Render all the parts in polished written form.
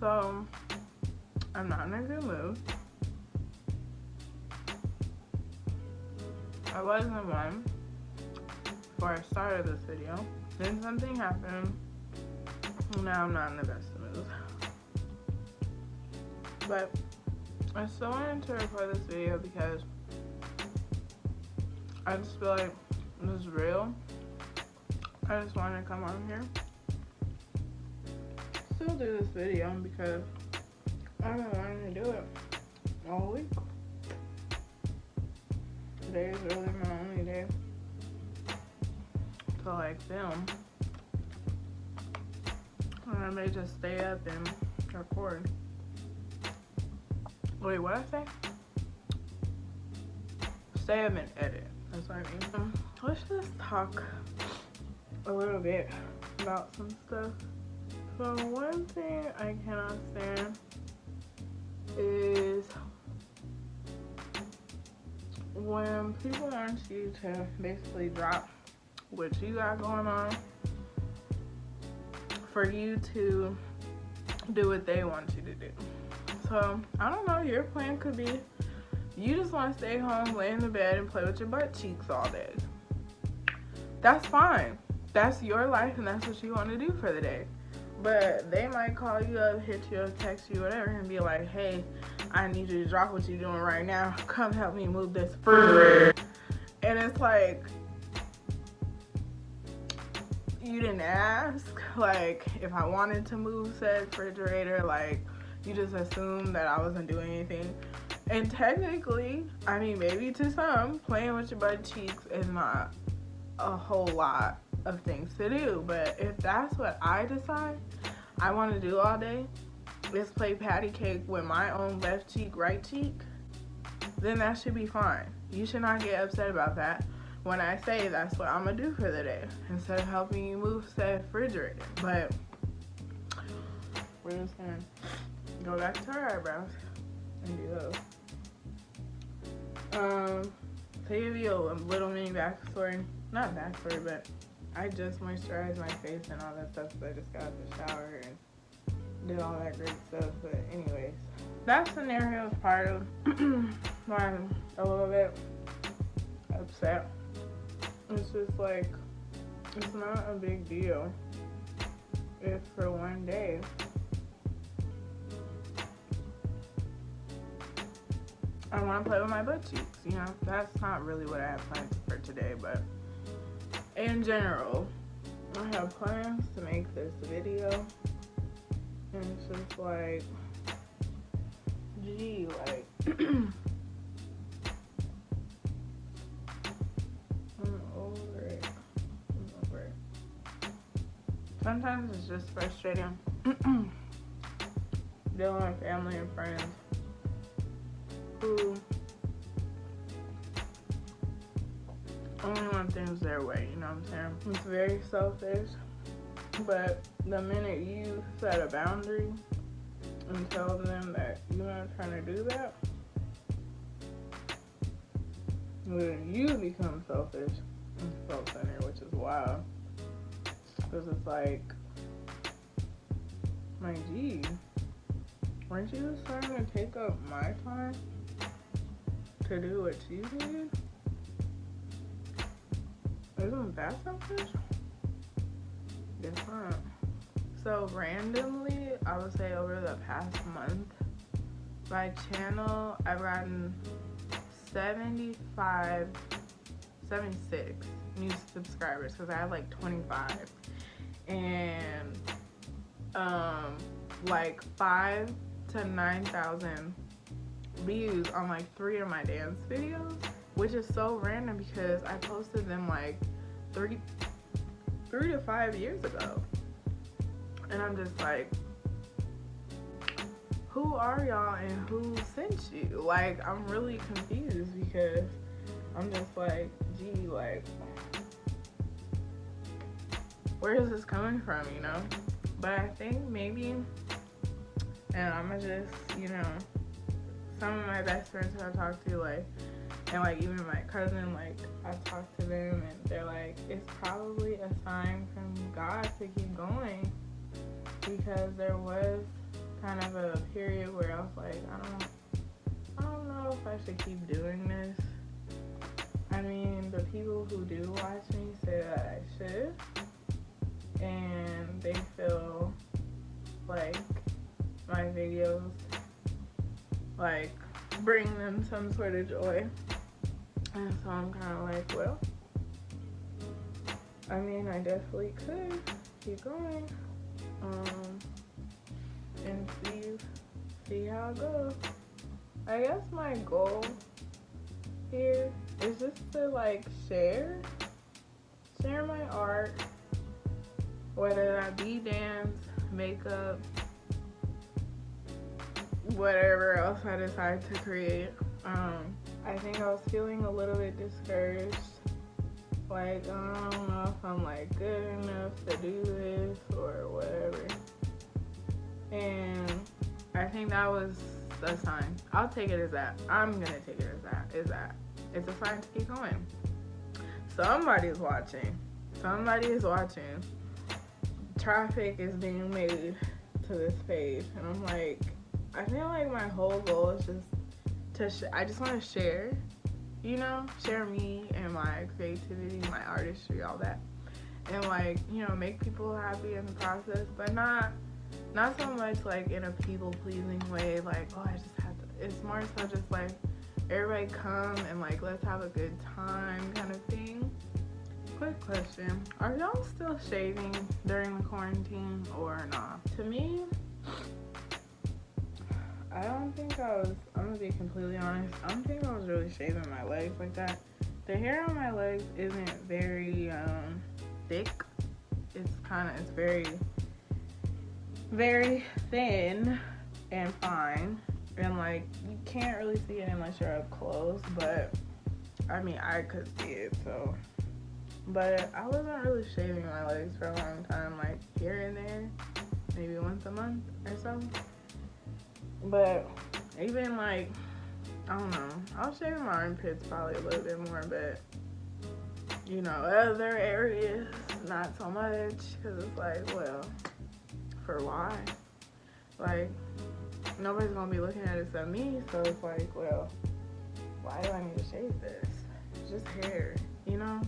So, I'm not in a good mood. I wasn't one before I started this video. Then something happened. Now I'm not in the best of moods. But I still wanted to record this video because I just feel like this is real. I just wanted to come on here, still do this video because I've been wanting to do it all week. Today is really my only day to like film. And I may just stay up and record. Wait, what I say? Stay up and edit. That's what I mean. Let's just talk a little bit about some stuff. So one thing I cannot stand is when people want you to basically drop what you got going on for you to do what they want you to do. So I don't know, your plan could be you just want to stay home, lay in the bed, and play with your butt cheeks all day. That's fine. That's your life, and that's what you want to do for the day. But they might call you up, hit you up, text you, whatever, and be like, hey, I need you to drop what you're doing right now. Come help me move this refrigerator. And it's like, you didn't ask. Like, if I wanted to move said refrigerator, like, you just assumed that I wasn't doing anything. And technically, I mean, maybe to some, playing with your butt cheeks is not a whole lot of things to do. But if that's what I decide I want to do all day, is play patty cake with my own left cheek, right cheek, then that should be fine. You should not get upset about that when I say that's what I'm going to do for the day, instead of helping you move said refrigerator. But we're just going to go back to our eyebrows and do those. To give you a little mini backstory, not backstory, but I just moisturized my face and all that stuff, so I just got out the shower and did all that great stuff. But anyways, that scenario is part of why I'm a little bit upset. It's just like, it's not a big deal if for one day I want to play with my butt cheeks, you know. That's not really what I have plans for today, but in general, I have plans to make this video, and it's just like, gee, like, I'm over it. Sometimes it's just frustrating dealing with family and friends who only want things their way, you know what I'm saying? It's very selfish, but the minute you set a boundary and tell them that you're not trying to do that, then you become selfish and self-centered, which is wild. Because it's like, my G, weren't you just trying to take up my time to do what you did? Isn't that selfish? Guess not. So randomly, I would say over the past month, my channel, I've gotten 76 new subscribers, because I had like 25. And like 5,000 to 9,000 views on like 3 of my dance videos, which is so random because I posted them like 3 to 5 years ago. And I'm just like, who are y'all and who sent you? Like, I'm really confused because I'm just like, gee, like, where is this coming from, you know? But I think maybe, and I'ma just, you know, some of my best friends who I talk to, like, and like even my cousin, like, I talked to them and they're like, it's probably a sign from God to keep going, because there was kind of a period where I was like, I don't know if I should keep doing this. I mean, the people who do watch me say that I should, and they feel like my videos like bring them some sort of joy. And so I'm kind of like, well, I mean, I definitely could keep going, and see how it goes. I guess my goal here is just to like share my art, whether that be dance, makeup, whatever else I decide to create. I think I was feeling a little bit discouraged. Like, I don't know if I'm like good enough to do this or whatever. And I think that was a sign. I'll take it as that. I'm gonna take it as that. It's a sign to keep going. Somebody's watching. Somebody is watching. Traffic is being made to this page. And I'm like, I feel like my whole goal is just I just want to share, you know, share me and my creativity, my artistry, all that. And like, you know, make people happy in the process, but not so much like in a people pleasing way, like, oh, I just have to. It's more so just like, everybody come and like, let's have a good time kind of thing. Quick question, are y'all still shaving during the quarantine or not? To me, I don't think I was, I'm gonna be completely honest, I don't think I was really shaving my legs like that. The hair on my legs isn't very thick. It's very, very thin and fine. And like, you can't really see it unless you're up close, but I mean, I could see it, so. But I wasn't really shaving my legs for a long time, like here and there, maybe once a month or so. But even like, I don't know, I was shaving my armpits probably a little bit more, but you know, other areas, not so much, because it's like, well, for why? Like, nobody's gonna be looking at it except me, so it's like, well, why do I need to shave this? It's just hair, you know?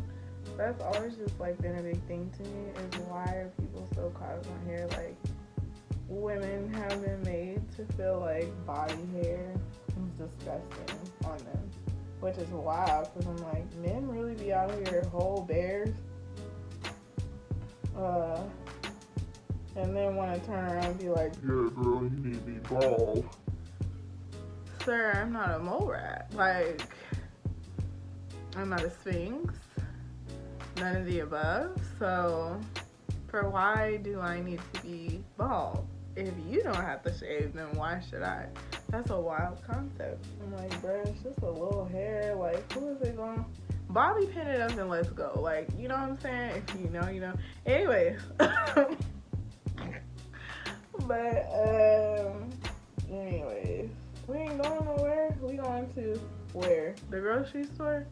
That's always just like been a big thing to me, is why are people so caught up on hair? Like, women have been made to feel like body hair is disgusting on them, which is wild, because I'm like, men really be out here whole bears, and then want to turn around and be like, yeah, girl, you need to be bald. Sir, I'm not a mole rat. Like, I'm not a sphinx. None of the above. So, for why do I need to be bald? If you don't have to shave, then why should I? That's a wild concept. I'm like, bruh, it's just a little hair. Like, who is it going? Bobby pin it up and let's go. Like, you know what I'm saying? If you know, you know. Anyways. But, anyways. We ain't going nowhere. We going to where? The grocery store?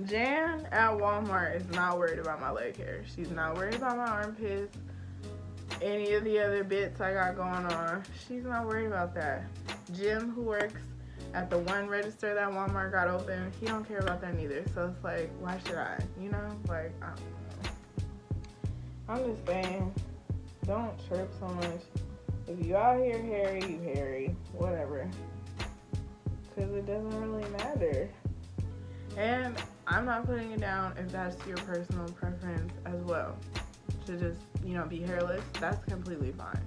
Jan at Walmart is not worried about my leg hair. She's not worried about my armpits. Any of the other bits I got going on. She's not worried about that. Jim, who works at the one register that Walmart got open, he don't care about that neither. So it's like, why should I? You know? Like, I don't know. I'm just saying, don't chirp so much. If you out here hairy, you hairy. Whatever. Because it doesn't really matter. And I'm not putting it down if that's your personal preference as well. To just, you know, be hairless, that's completely fine.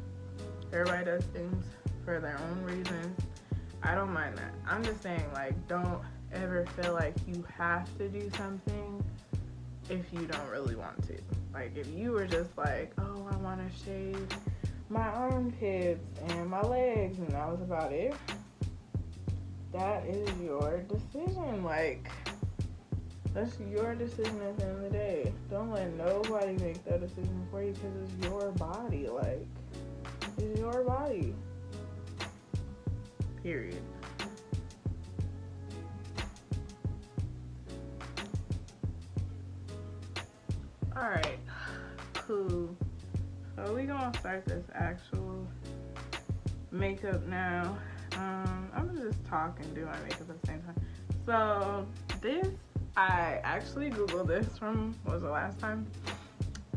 Everybody does things for their own reasons. I don't mind that. I'm just saying, like, don't ever feel like you have to do something if you don't really want to. Like, if you were just like, oh, I want to shave my armpits and my legs, and that was about it, that is your decision. Like, that's your decision at the end of the day. Don't let nobody make that decision for you, because it's your body. Like, it's your body. Period. Alright. Cool. So we gonna start this actual makeup now. I'm gonna just talk and do my makeup at the same time. So this, I actually googled this from, what was the last time?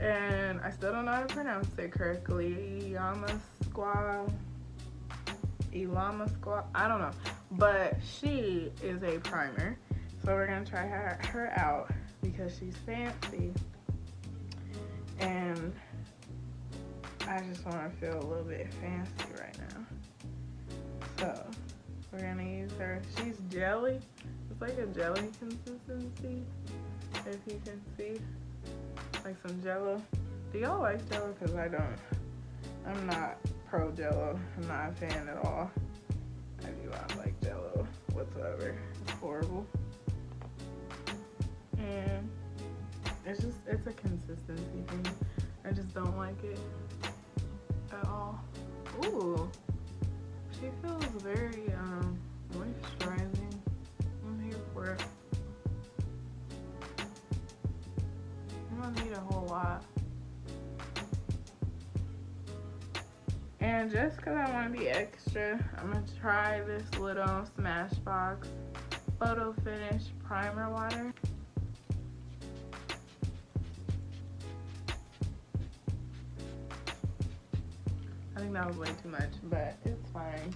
And I still don't know how to pronounce it correctly. Ilama Squad, I don't know. But she is a primer. So we're gonna try her out because she's fancy. And I just wanna feel a little bit fancy right now. So we're gonna use her. She's jelly. It's like a jelly consistency, if you can see. Like some Jello. Do y'all like Jello? Because I don't. I'm not pro Jello. I'm not a fan at all. I do not like Jello whatsoever. It's horrible. And it's a consistency thing. I just don't like it at all. Ooh. She feels very moisturizing. I'm here for it. I don't need a whole lot. And just because I want to be extra, I'm going to try this little Smashbox Photo Finish Primer Water. I think that was way too much, but it's fine.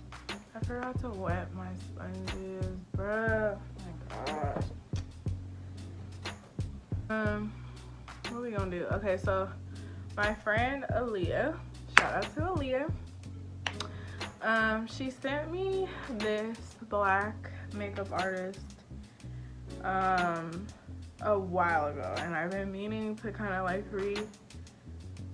I forgot to wet my sponges, bruh. Oh my gosh. What are we gonna do? Okay, so my friend Aaliyah, shout out to Aaliyah. She sent me this black makeup artist a while ago, and I've been meaning to kind of like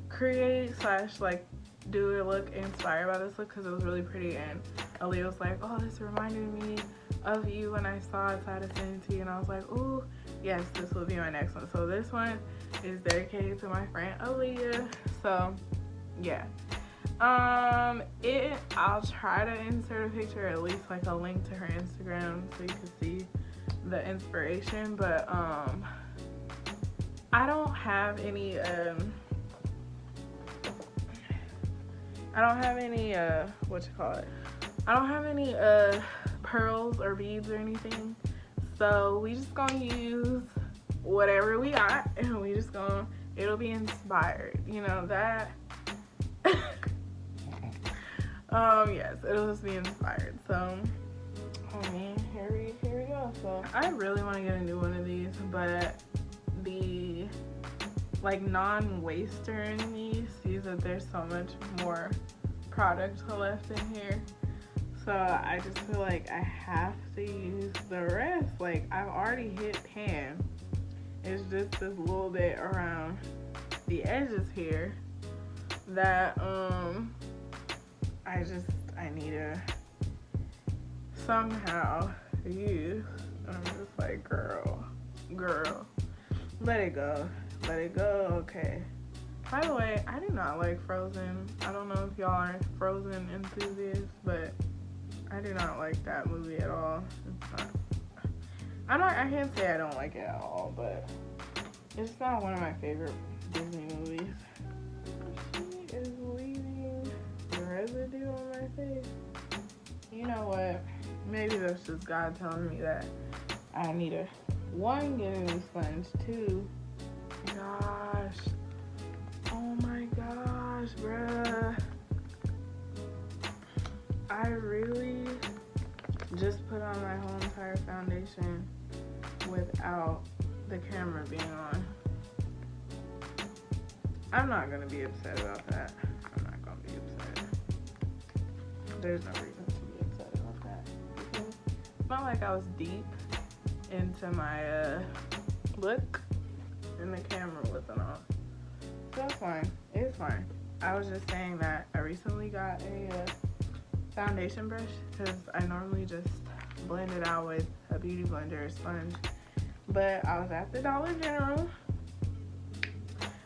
recreate / like do a look inspired by this look because it was really pretty. And Aaliyah was like, oh, this reminded me of you when I saw it, so I had to send it to you. And I was like, ooh, yes, this will be my next one. So this one is dedicated to my friend Aaliyah. So yeah, I'll try to insert a picture, at least like a link to her Instagram, so you can see the inspiration. But I don't have any what you call it, I don't have any pearls or beads or anything, so we just gonna use whatever we got, and we just gonna, it'll be inspired, you know that. Yes, it'll just be inspired. So oh man, here we go. So I really want to get a new one of these, but the like non-waster in these sees that there's so much more product left in here, so I just feel like I have to use the rest. Like, I've already hit pan. It's just this little bit around the edges here that I need to somehow use. I'm just like, girl, let it go. Okay. By the way, I do not like Frozen. I don't know if y'all are Frozen enthusiasts, but I do not like that movie at all. I can't say I don't like it at all, but it's not one of my favorite Disney movies. She is leaving the residue on my face. You know what? Maybe that's just God telling me that I need to, one, get a new sponge, two, gosh, oh my gosh, bruh, I really just put on my whole entire foundation without the camera being on. I'm not gonna be upset about that. I'm not gonna be upset. There's no reason to be upset about that, because it's not like I was deep into my look and the camera wasn't on. So it's fine. It's fine. I was just saying that I recently got a foundation brush because I normally just blend it out with a beauty blender or sponge. But I was at the Dollar General.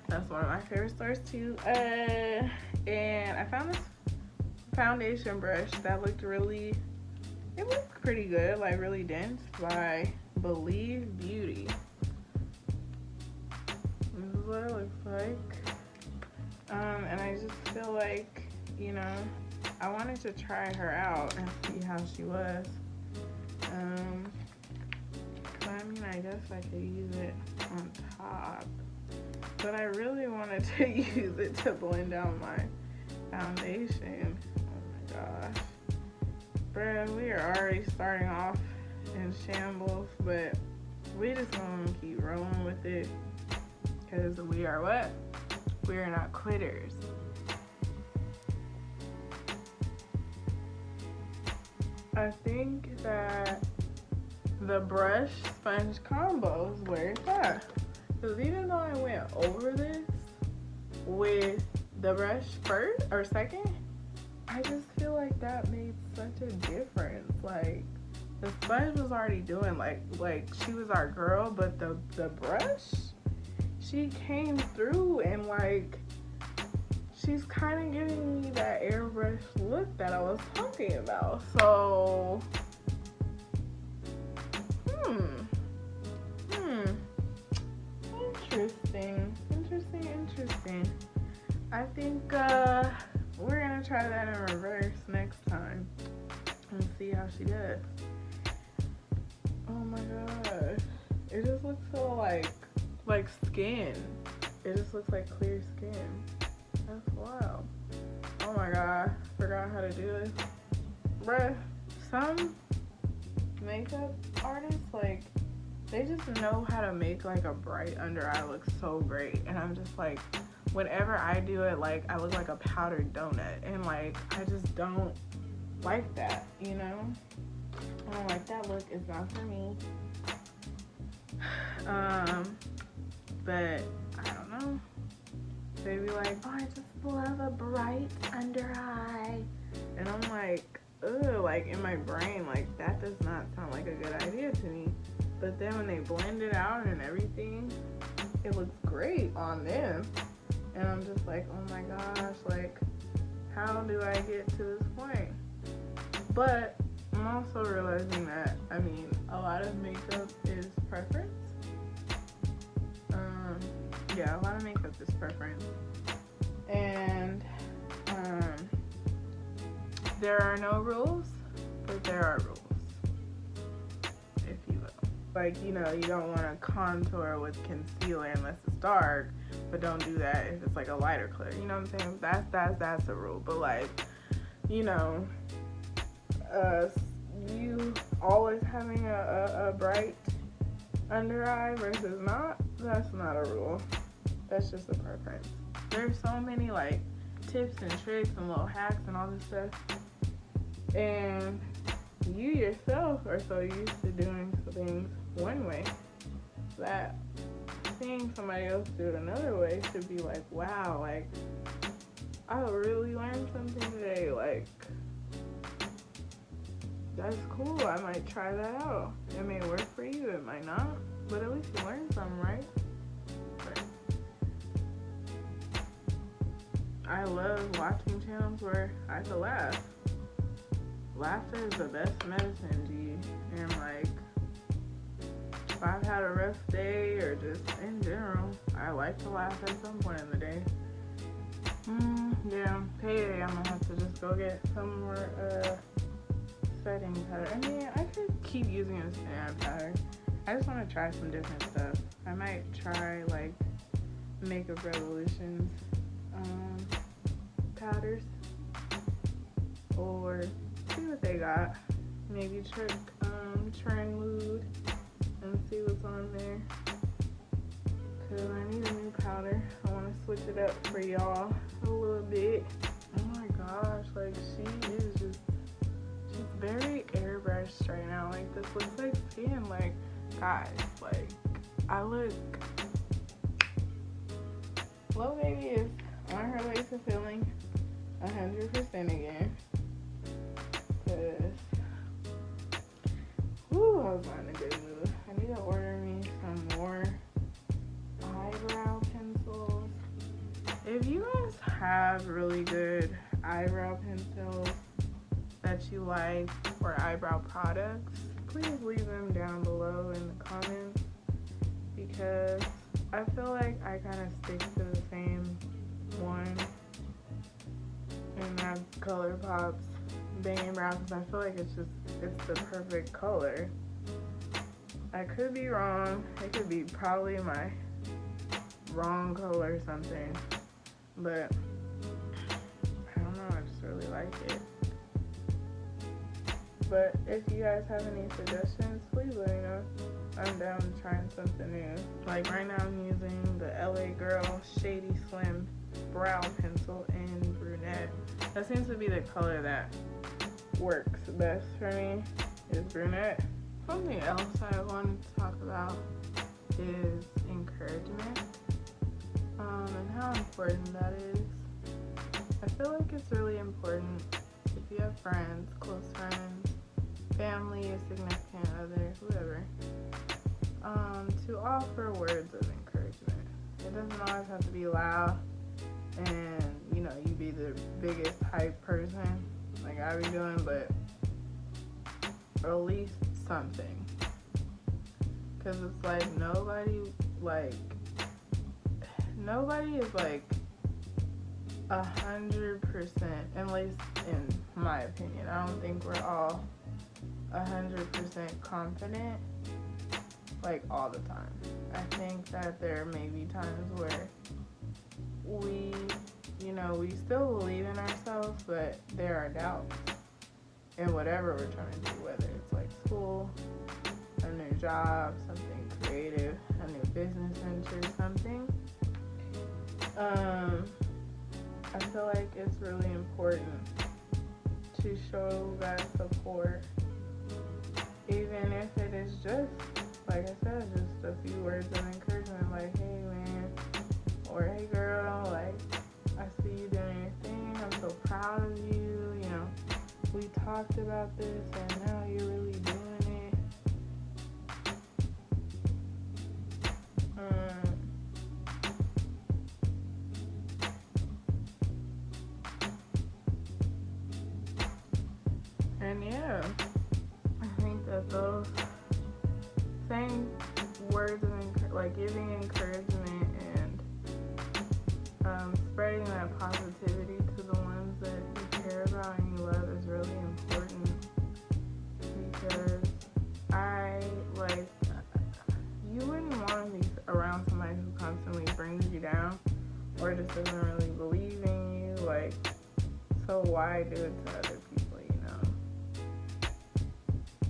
That's one of my favorite stores too. And I found this foundation brush that looked pretty good, like really dense, by Believe Beauty. This is what it looks like. And I just feel like, you know, I wanted to try her out and see how she was. But I mean, I guess I could use it on top. But I really wanted to use it to blend out my foundation. Oh my gosh. Bruh, we are already starting off in shambles, but we just want to keep rolling with it. Because we are what? We are not quitters. I think that the brush sponge combo is where it's at. Because even though I went over this with the brush first or second, I just feel like that made such a difference. Like, the sponge was already doing like she was our girl, but the brush, she came through and like she's kind of giving me that airbrush look that I was talking about. So, interesting. I think we're gonna try that in reverse next time and see how she does. Oh my gosh, it just looks so like skin. It just looks like clear skin. That's wild. Oh my god, forgot how to do this. Bruh, some makeup artists, like, they just know how to make like a bright under eye look so great. And I'm just like, whenever I do it, like, I look like a powdered donut. And like, I just don't like that, you know? I don't like that look. It's not for me. But I don't know. They be like, oh, I just love a bright under eye. And I'm like, ugh, like in my brain, like that does not sound like a good idea to me. But then when they blend it out and everything, it looks great on them. And I'm just like, oh my gosh, like, how do I get to this point? But I'm also realizing that, I mean, a lot of makeup is preference. Yeah, a lot of makeup is preference. And there are no rules, but there are rules, if you will. Like, you know, you don't want to contour with concealer unless it's dark, but don't do that if it's like a lighter color. You know what I'm saying? That's a rule. But like, you know, you always having a bright under eye versus not, that's not a rule. That's just a preference. There's so many like tips and tricks and little hacks and all this stuff, and you yourself are so used to doing things one way that seeing somebody else do it another way should be like, wow, like, I really learned something today. Like, that's cool. I might try that out. It may work for you, it might not, but at least you learned something, right? I love watching channels where I can laugh. Laughter is the best medicine, G. And like, if I've had a rough day or just in general, I like to laugh at some point in the day. Yeah, payday, I'm gonna have to just go get some more setting powder. I mean, I could keep using a stand powder. I just want to try some different stuff. I might try like Makeup Revolution's powders, or see what they got. Maybe check Trend Mood and see what's on there, because I need a new powder. I want to switch it up for y'all a little bit. Oh my gosh, like, she's very airbrushed right now. Like, this looks like skin. Like, guys, like, I look, Lil Baby is on her way to feeling 100% again, because I was not in a good mood. I need to order me some more eyebrow pencils. If you guys have really good eyebrow pencils that you like, or eyebrow products, please leave them down below in the comments, because I feel like I kind of stick to the same one And that's ColourPop's Banging Brown, because I feel like it's the perfect color. I could be wrong. It could be probably my wrong color or something. But I don't know, I just really like it. But if you guys have any suggestions, please let me know. I'm down to trying something new. Like right now I'm using the LA Girl Shady Slim Brow Pencil in brunette. That seems to be the color that works best for me, is brunette. Something else I wanted to talk about is encouragement, and how important that is. I feel like it's really important if you have friends, close friends, family, a significant other, whoever, to offer words of encouragement. It doesn't always have to be loud and, you know, you be the biggest hype person like I be doing, but at least something. Because it's like nobody is like 100%, at least in my opinion. I don't think we're all 100% confident like all the time. I think that there may be times where we still believe in ourselves, but there are doubts in whatever we're trying to do, whether it's like school, a new job, something creative, a new business venture, something. I feel like it's really important to show that support, even if it is just, like I said, just a few words of encouragement, like, hey man, or hey girl, like, I see you doing your thing, I'm so proud of you, you know, we talked about this and now you're really doing it. And yeah, I think that those saying words of giving encouragement and spreading that positivity to the ones that you care about and you love is really important, because you wouldn't want to be around somebody who constantly brings you down or just doesn't really believe in you. Like, so why do it to other people, you know?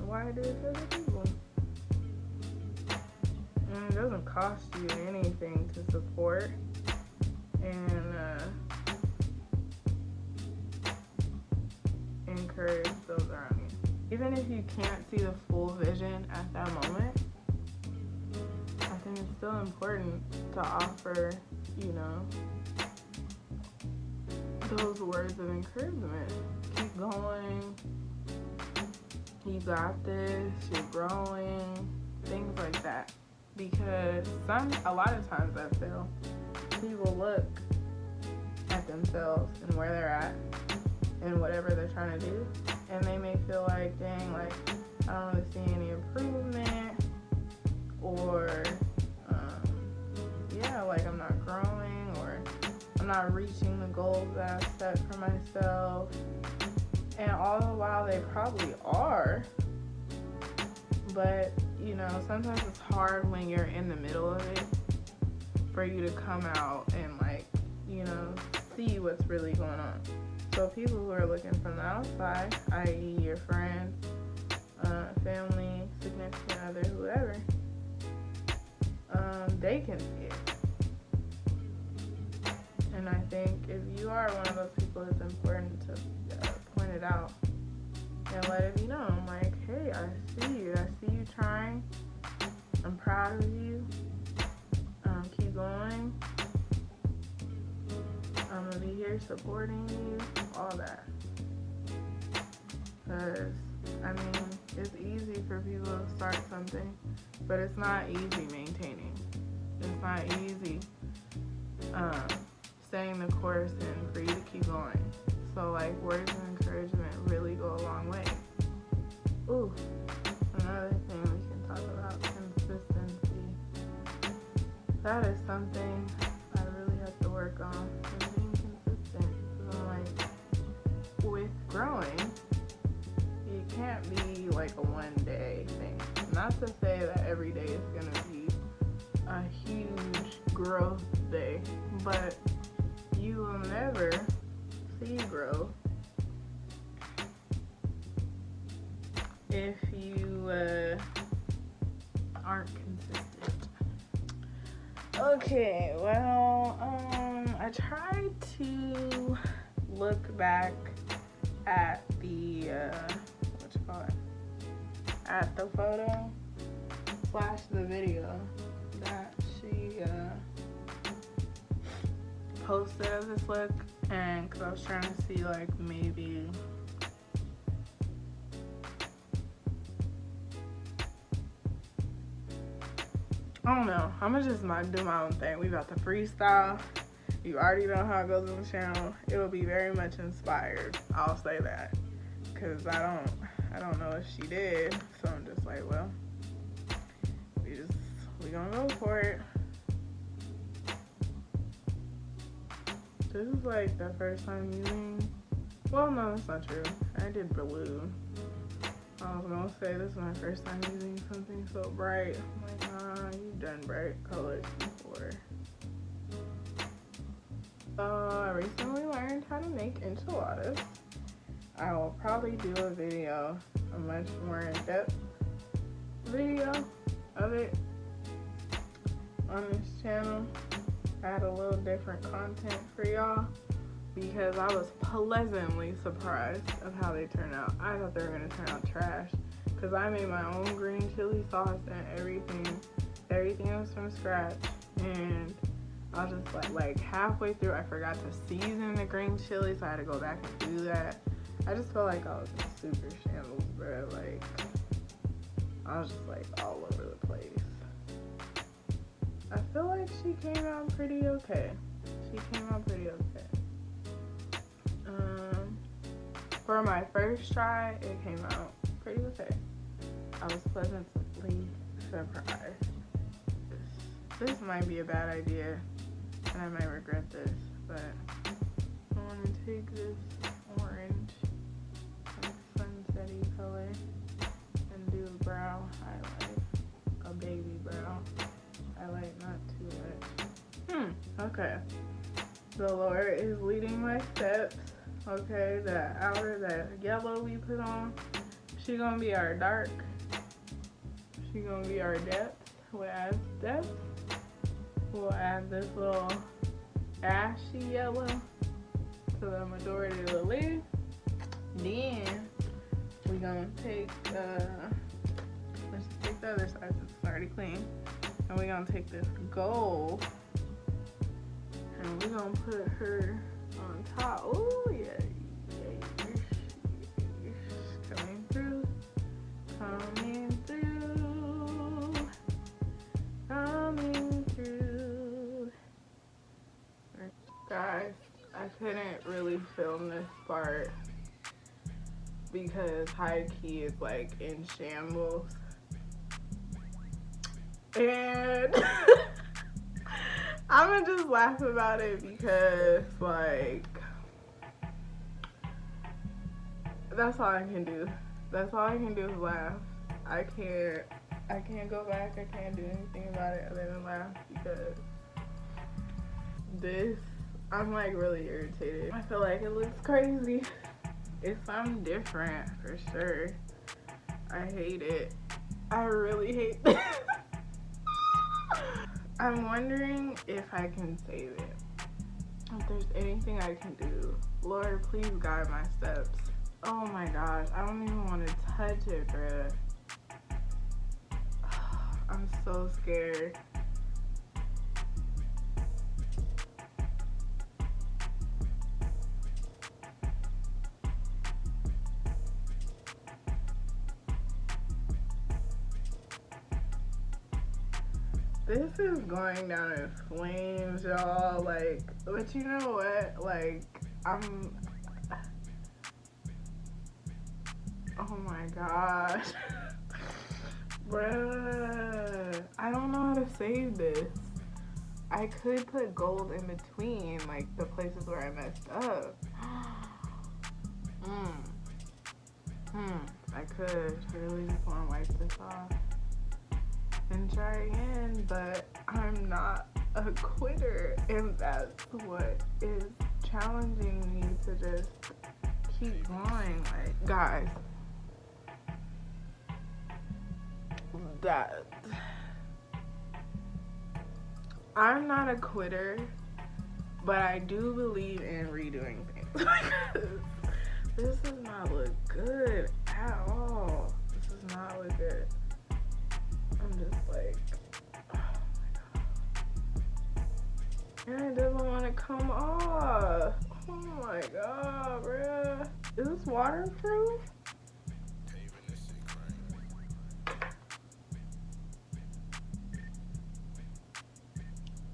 Why do it to other people? And it doesn't cost you anything to support and encourage those around you. Even if you can't see the full vision at that moment, I think it's still important to offer, you know, those words of encouragement. Keep going. You got this. You're growing. Things like that. Because a lot of times I feel people look at themselves and where they're at and whatever they're trying to do, and they may feel like, dang, like, I don't really see any improvement, or like I'm not growing, or I'm not reaching the goals that I've set for myself. And all the while they probably are, but you know, sometimes it's hard when you're in the middle of it for you to come out and, like, you know, see what's really going on. So people who are looking from the outside, i.e. your friends, family, significant other, whoever, they can see it. And I think if you are one of those people, it's important to point it out and let it be known. I'm like, hey, I see you trying. I'm proud of you. Keep going. I'm gonna be here supporting you, all that. Because, I mean, it's easy for people to start something, but it's not easy maintaining. It's not easy staying the course and for you to keep going. So, like, words of encouragement really go a long way. Ooh, another thing we can talk about, consistency. That is something I really have to work on, is being consistent. Because I'm like, like a one day thing. Not to say that every day is gonna be a huge growth day, but you will never see growth if you aren't consistent. Okay, well, I tried to look back at the at the photo / the video that she posted of this look, and because I was trying to see like maybe I don't know. I'm gonna just do my own thing. We about to freestyle. You already know how it goes on the channel. It'll be very much inspired. I'll say that, cause I don't know if she did. So I'm just like, well, we gonna go for it. This is like the first time using. Well, no, that's not true. I did blue. I was gonna say this is my first time using something so bright. I'm like, nah, you've done bright colors before. I recently learned how to make enchiladas. I will probably do a video, a much more in-depth video of it on this channel. I had a little different content for y'all because I was pleasantly surprised of how they turned out. I thought they were gonna turn out trash because I made my own green chili sauce and everything. Everything was from scratch, and I was just like halfway through, I forgot to season the green chili, so I had to go back and do that. I just felt like I was in super shambles, bro. Like, I was just like all over the place. I feel like she came out pretty okay. For my first try, it came out pretty okay. I was pleasantly surprised. This might be a bad idea, and I might regret this, but I want to take this orange, like sunsetty color, and do a brow highlight, a baby brow highlight, not too much. Okay. The Lord is leading my steps. Okay, that yellow we put on, she gonna be our dark. She gonna be our depth. We'll add depth. We'll add this little ashy yellow to the majority of the lid. Then we gonna take let's just take the other side since it's already clean, and we're gonna take this gold and we're gonna put her on top. Oh yeah, coming through. Guys, I couldn't really film this part because high key is like in shambles, and I'm gonna just laugh about it because like that's all I can do. That's all I can do is laugh. I can't go back. I can't do anything about it other than laugh because this, I'm like really irritated. I feel like it looks crazy. It's something different for sure. I hate it. I really hate this. I'm wondering if I can save it. If there's anything I can do. Lord, please guide my steps. Oh my gosh, I don't even want to touch it, bruh. I'm so scared. This is going down in flames, y'all. Like, but you know what? Like, oh my gosh. Bruh, I don't know how to save this. I could put gold in between, like, the places where I messed up. I could really just want to wipe this off and try again, but I'm not a quitter, and that's what is challenging me to just keep going. Like, guys, that I'm not a quitter, but I do believe in redoing things. This does not look good at all. This does not look good. I'm just like, oh my god. And it doesn't want to come off. Oh my god, bruh. Is this waterproof?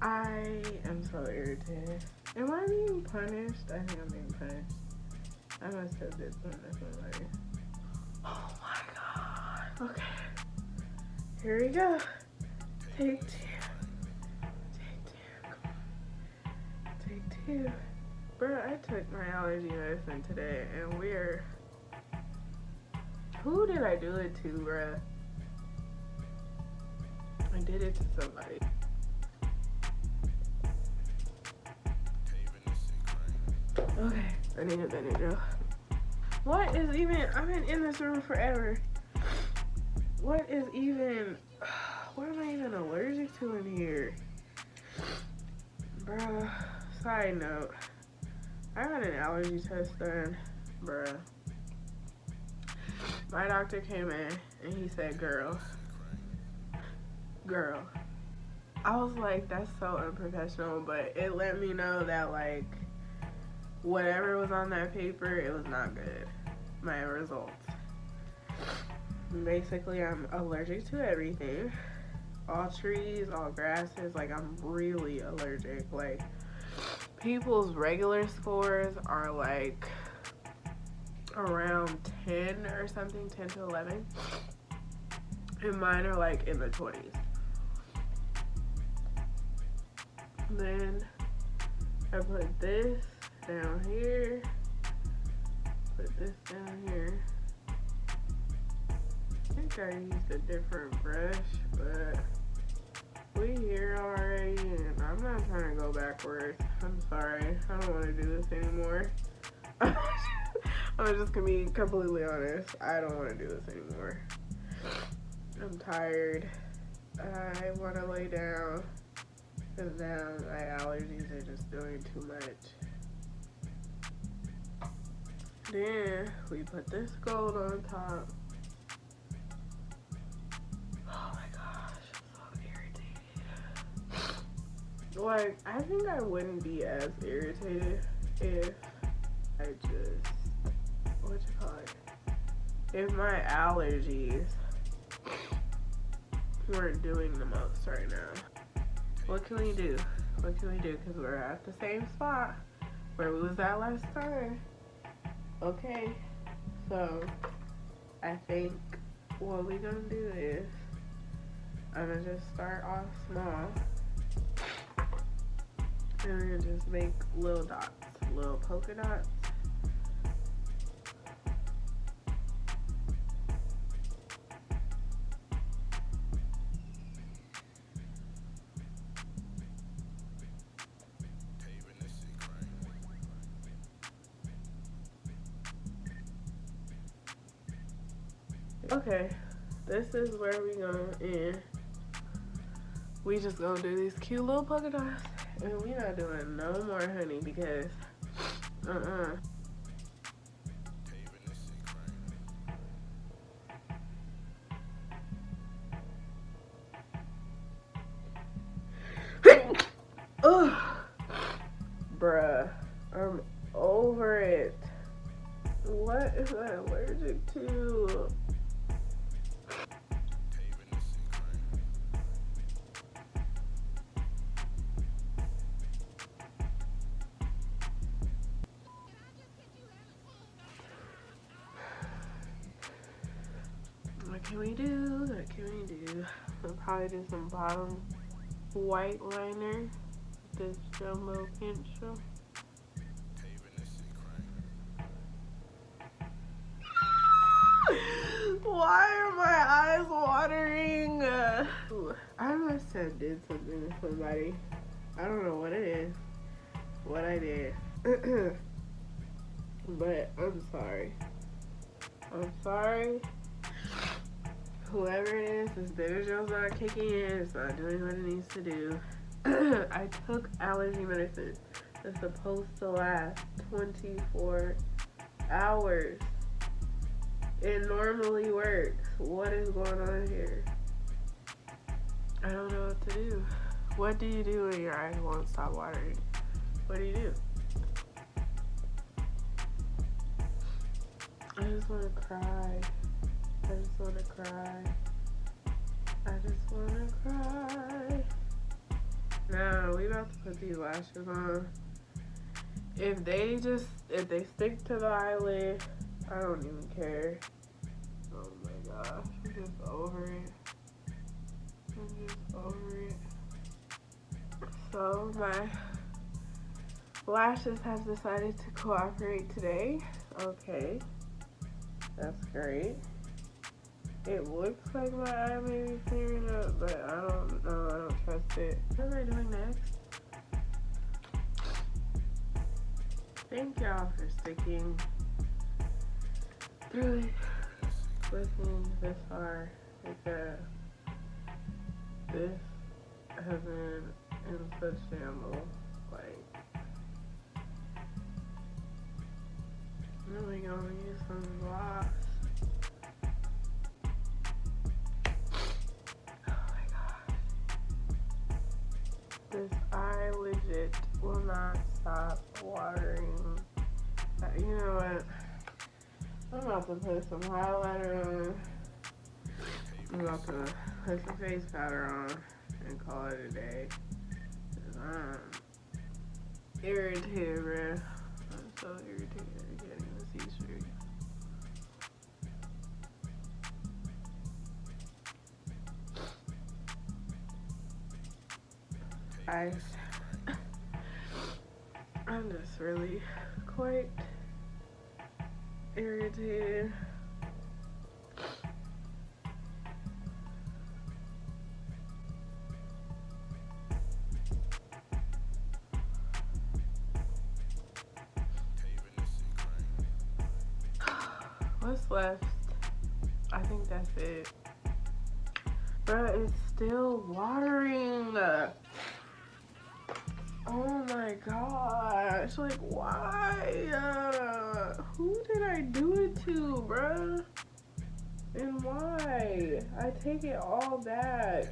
I am so irritated. Am I being punished? I think I'm being punished. I must have did something to somebody. Oh my god. Okay. Here we go. Take two. Take two. Come on. Take two. Bro, I took my allergy medicine today, and we're... Who did I do it to, bruh? I did it to somebody. Okay, I need a Benadryl. What is even... I've been in this room forever. What is even... What am I even allergic to in here? Bruh. Side note. I got an allergy test done. Bruh. My doctor came in and he said, girl. I was like, that's so unprofessional, but it let me know that, like, whatever was on that paper, it was not good. My results. Basically, I'm allergic to everything. All trees, all grasses, like, I'm really allergic. Like, people's regular scores are, like, around 10 or something, 10 to 11. And mine are, like, in the 20s. Then I put this down here. Put this down here. I think I used a different brush, but we here already, and I'm not trying to go backwards. I'm sorry. I don't want to do this anymore. I'm just gonna be completely honest. I don't want to do this anymore. I'm tired. I want to lay down, because now my allergies are just doing too much. Then we put this gold on top. Oh my gosh, I'm so irritated. Like, I think I wouldn't be as irritated if I just, what you call it? If my allergies weren't doing the most right now. What can we do? What can we do? Because we're at the same spot where we was at last time. Okay, so I think what we're gonna do is I'm gonna just start off small, and we're gonna just make little dots, little polka dots. Okay, this is where we gonna end. We just gonna do these cute little polka dots, and we not doing no more honey because, Ugh, bruh, I'm over it. What is I allergic to? What can we do? What can we do? We'll probably do some bottom white liner. This jumbo pencil. Why are my eyes watering? I must have did something to somebody. I don't know what it is. What I did. But I'm sorry. I'm sorry. Whoever it is, this bitter jill's not kicking in. It's not doing what it needs to do. I took allergy medicine that's supposed to last 24 hours. It normally works. What is going on here? I don't know what to do. What do you do when your eyes won't stop watering? What do you do? I just want to cry. I just want to cry. I just want to cry. Now, we about to put these lashes on. If they stick to the eyelid, I don't even care. Oh my gosh, I'm just over it. I'm just over it. So my lashes have decided to cooperate today. Okay, that's great. It looks like my eye may be clearing up, but I don't know. I don't trust it. What am I doing next? Thank y'all for sticking through it with me this far, because this has been in such shambles. Like, I'm really gonna use some gloss. Oh my gosh. This eye legit will not stop watering. You know what? I'm about to put some highlighter on. I'm about to put some face powder on and call it a day. I'm irritated, bruh. I'm so irritated. I can't even see straight. I'm just really quite irritated. What's left? I think that's it. Bruh, it's still watering. Oh my gosh. Like, why? Who did I do it to, bruh? And why? I take it all back.